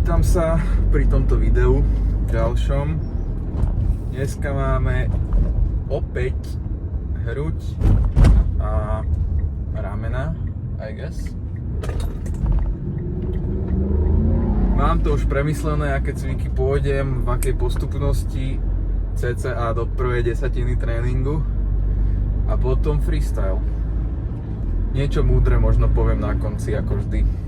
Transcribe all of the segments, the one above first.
Vítam sa pri tomto videu ďalšom. Dneska máme opäť hruď a ramena, I guess. Mám to už premyslené, aké cviky pôjdem, v akej postupnosti, cca do prvej desatiny tréningu a potom freestyle. Niečo múdre možno poviem na konci, ako vždy.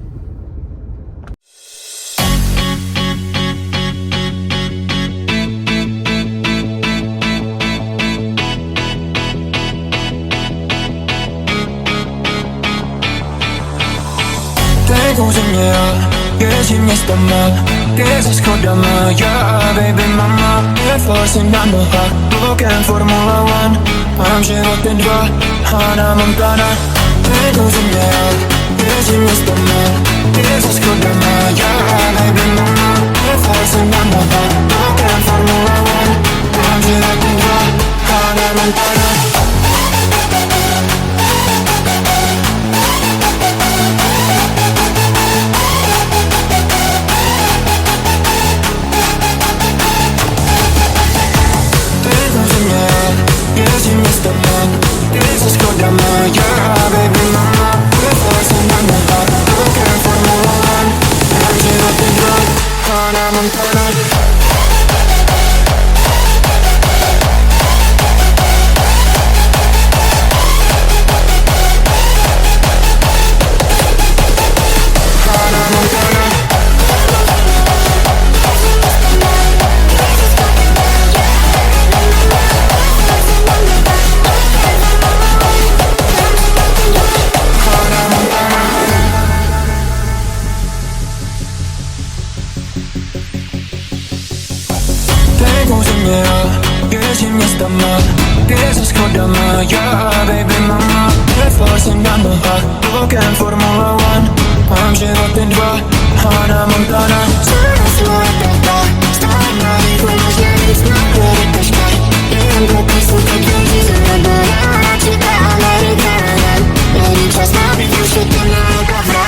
Tengo señal, que si me está mal, que se esconda mal, yeah, baby mama, Air Force and Yamaha, looking Formula One, I'm životem dva, Hannah Montana. Tengo señal, que si me está mal, que se esconda mal, yeah, baby mama, Air Force and Yamaha, looking Formula One, I'm životem dva, Hannah Montana. Si me está mal, que se esconda mal, yeah, baby mama, Air Force and Yamaha, looking Formula One, I'm životem dva, Hannah Montana. Que si me está mal, que se esconda mal, yeah, baby mama, Air Force and Yamaha, looking Formula One, I'm životem dva, Hannah Montana. Зараз лопата, стань на рифму, я не знаю, это шкай, я блокаю, сука, деньги за набора, тебя американа, я не час на битву, что ты на ковра.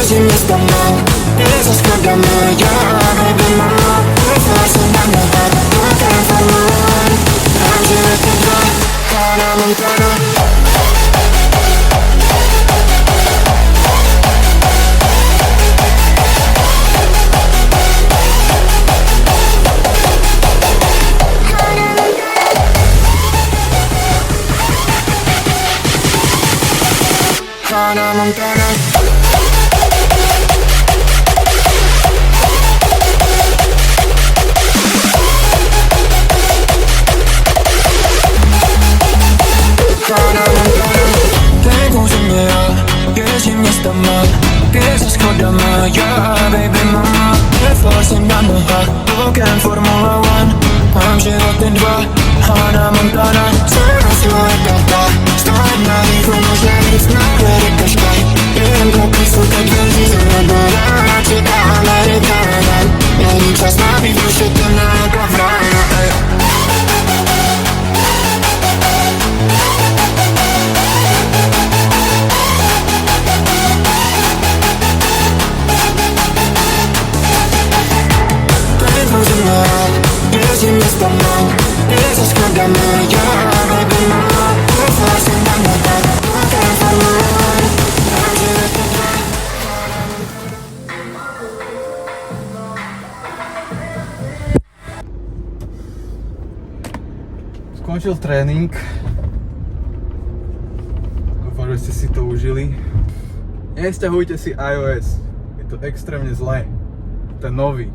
Si me está mal, que se esconda mal, yeah, baby mama, Air Force and Yamaha, looking Formula One, I'm životem dva, Hannah Montana. Hannah Montana. Tengo señal, que si me está mal, que se esconda mal, yeah, baby mama, Air Force and Yamaha, looking Formula One, I'm životem dva, Hannah Montana. Зараз лопата, стань на рифму, я не знаю, это шкай, я блокаю, сука, деньги за набора, тебя американа, я не час на битву, что ты на ковра. Si me está mal, que se esconda mal, yeah, baby mama, Air Force and Yamaha, looking Formula One, I'm životem dva. Skončil tréning. Dúfam, že ste si to užili. Nesťahujte si iOS, je to extrémne zlé. To je nový.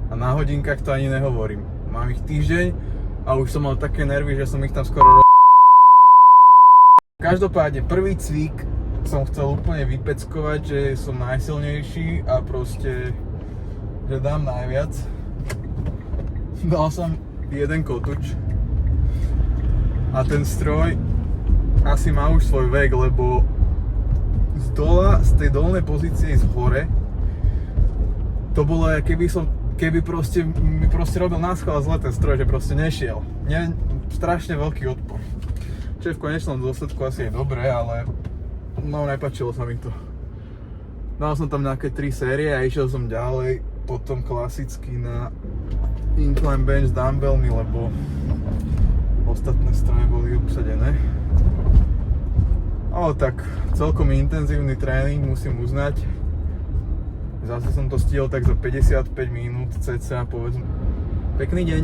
A na hodinkách to ani nehovorím. Mám ich týždeň a už som mal také nervy, že som ich tam skoro Každopádne prvý cvik som chcel úplne vypeckovať, že som najsilnejší a proste, že dám najviac. Dal som jeden kotúč a ten stroj asi má už svoj vek, lebo z tej dolnej pozície ísť hore to bolo, keby proste mi robil náschval zle ten stroj, že proste nešiel. Strašne veľký odpor. Čo je v konečnom dôsledku asi je dobré, ale no nepáčilo sa mi to. Dal som tam nejaké 3 série a išiel som ďalej, potom klasicky na incline bench s dumbbellmi, lebo ostatné stroje boli obsadené. Ale tak celkom intenzívny tréning, musím uznať. Zase som to stihol tak za 55 minút cca, povedzme. Pekný deň.